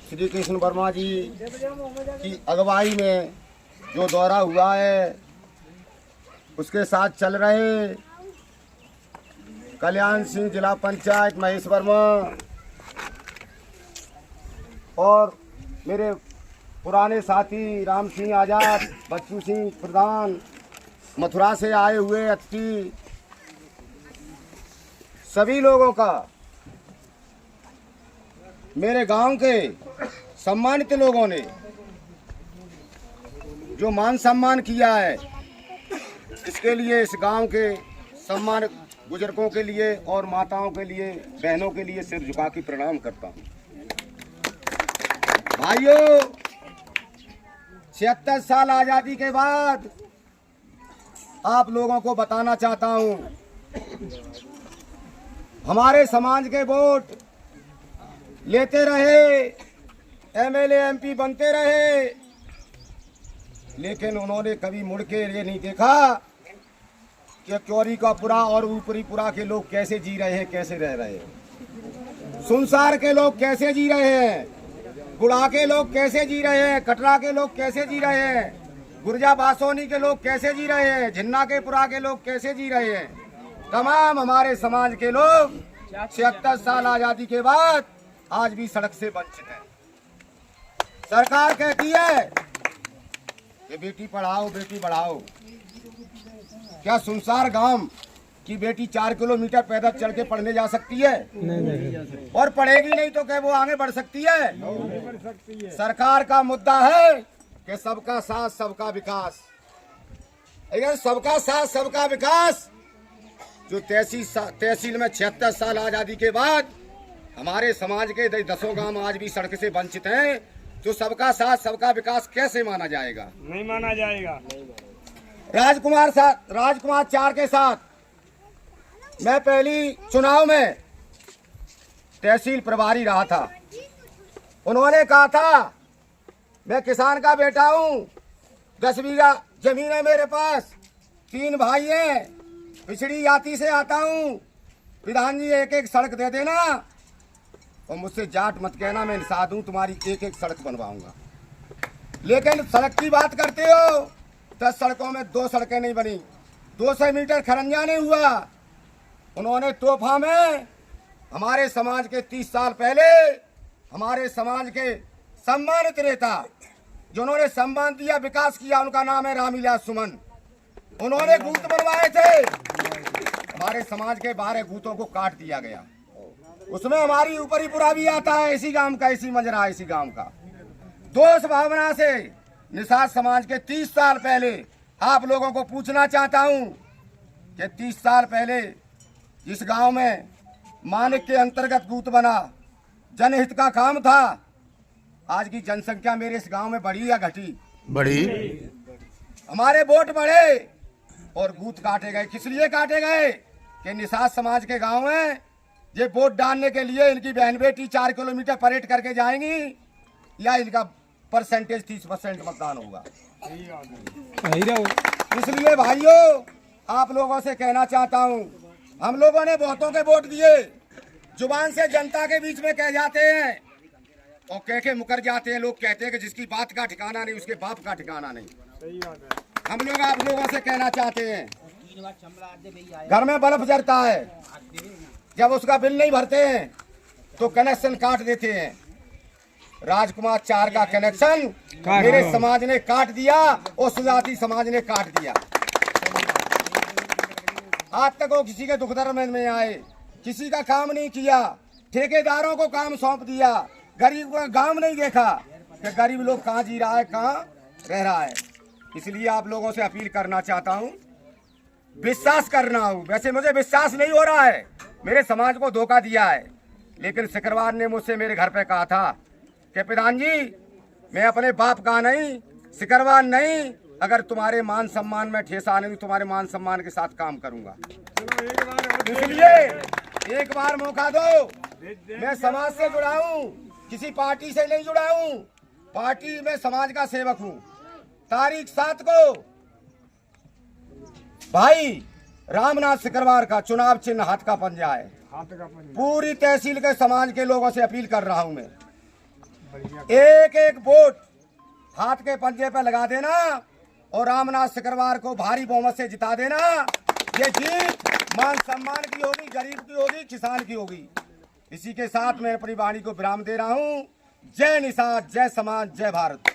श्री कृष्ण वर्मा जी की अगुवाई में जो दौरा हुआ है, उसके साथ चल रहे कल्याण सिंह जिला पंचायत महेश वर्मा और मेरे पुराने साथी राम सिंह आजाद, बच्चू सिंह प्रधान, मथुरा से आए हुए अतिथि, सभी लोगों का, मेरे गांव के सम्मानित लोगों ने जो मान सम्मान किया है, इसके लिए इस गांव के सम्मानित बुजुर्गों के लिए और माताओं के लिए, बहनों के लिए सिर झुका के प्रणाम करता हूं। भाइयों, 76 साल आजादी के बाद आप लोगों को बताना चाहता हूं, हमारे समाज के वोट लेते रहे, एमएलए एमपी बनते रहे, लेकिन उन्होंने कभी मुड़ के ये नहीं देखा कि क्योरी का पुरा और ऊपरी पुरा के लोग कैसे जी रहे हैं, कैसे रह रहे हैं, सुनसार के लोग कैसे जी रहे हैं, गुड़ा के लोग कैसे जी रहे हैं, कटरा के लोग कैसे जी रहे हैं, गुर्जा बासोनी के लोग कैसे जी रहे हैं, झन्ना के पुरा के लोग कैसे जी रहे हैं। तमाम हमारे समाज के लोग 76 साल आजादी के बाद आज भी सड़क से वंचित हैं। सरकार कहती है कि बेटी पढ़ाओ बेटी बढ़ाओ। क्या सुनसार गांव की बेटी 4 किलोमीटर पैदल चल के पढ़ने जा सकती है? नहीं। और पढ़ेगी नहीं तो क्या वो आगे बढ़ सकती है? सरकार का मुद्दा है कि सबका साथ सबका विकास। अगर सबका साथ सबका विकास जो तहसील में 76 साल आजादी के बाद हमारे समाज के 10 गांव आज भी सड़क से वंचित हैं, तो सबका साथ सबका विकास कैसे माना जाएगा? नहीं माना जाएगा। राजकुमार 4 के साथ मैं पहली चुनाव में तहसील प्रभारी रहा था। उन्होंने कहा था मैं किसान का बेटा हूं, 10 बीघा जमीन है मेरे पास, 3 भाई हैं, पिछड़ी जाति से आता हूं, प्रधान जी एक एक सड़क दे देना और मुझसे जाट मत कहना, मैं साध हूं, तुम्हारी एक एक सड़क बनवाऊंगा। लेकिन सड़क की बात करते हो, 10 सड़कों में 2 सड़कें नहीं बनी, 200 मीटर खरंजा नहीं हुआ। उन्होंने तोहफा में हमारे समाज के 30 साल पहले हमारे समाज के सम्मानित नेता जिन्होंने सम्मान दिया, विकास किया, उनका नाम है रामविलास सुमन। उन्होंने बूथ बनवाए थे, हमारे समाज के 12 बूथों को काट दिया गया। उसमें हमारी ऊपरी पुरा भी आता है, इसी गांव का, इसी मंजरा, इसी गांव का। दोष भावना से निषाद समाज के 30 साल पहले आप लोगों को पूछना चाहता हूं कि 30 साल पहले इस गांव में मानिक के अंतर्गत बूथ बना, जनहित का काम था। आज की जनसंख्या मेरे इस गांव में बढ़ी या घटी? बढ़ी। हमारे वोट बढ़े और बूथ काटे गए। किस लिए काटे गए? कि निषाद समाज के गांव में ये वोट डालने के लिए इनकी बहन बेटी 4 किलोमीटर परेड करके जाएंगी या इनका परसेंटेज 30% मतदान होगा। इसलिए भाइयों, आप लोगों से कहना चाहता हूं, हम लोगों ने बहुतों के वोट दिए, जुबान से जनता के बीच में कह जाते हैं और कह के मुकर जाते हैं। लोग कहते हैं कि जिसकी बात का ठिकाना नहीं उसके बाप का ठिकाना नहीं। सही बात है। हम लोग आप लोगों से कहना चाहते हैं, घर में बल्ब जलता है, जब उसका बिल नहीं भरते हैं तो कनेक्शन काट देते हैं। राजकुमार 4 का कनेक्शन मेरे समाज ने काट दिया और सुजाति समाज ने काट दिया। आज तक वो किसी के दुख दर्द में आए, किसी का काम नहीं किया, ठेकेदारों को काम सौंप दिया, गरीब का गांव नहीं देखा कि गरीब लोग कहाँ जी रहा है, कहाँ रह रहा है। इसलिए आप लोगों से अपील करना चाहता हूँ, विश्वास करना हो। वैसे मुझे विश्वास नहीं हो रहा है, मेरे समाज को धोखा दिया है, लेकिन सिकरवार ने मुझसे मेरे घर पे कहा था कि प्रधान जी मैं अपने बाप का नहीं, सिकरवार नहीं, अगर तुम्हारे मान सम्मान में ठेस आने नहीं, तुम्हारे मान सम्मान के साथ काम करूंगा। इसलिए एक बार मौका दो। मैं समाज से जुड़ा हूँ, किसी पार्टी से नहीं जुड़ा हूँ, पार्टी में समाज का सेवक हूँ। तारीख 7 को भाई रामनाथ सिकरवार का चुनाव चिन्ह हाथ का पंजा है। पूरी तहसील के समाज के लोगों से अपील कर रहा हूं मैं, एक एक वोट हाथ के पंजे पे लगा देना और रामनाथ शुक्रवार को भारी बहुमत से जिता देना। ये जीत मान सम्मान की होगी, गरीब की होगी, किसान की होगी। इसी के साथ मैं अपनी वाणी को विराम दे रहा हूँ। जय निषाद, जय समाज, जय भारत।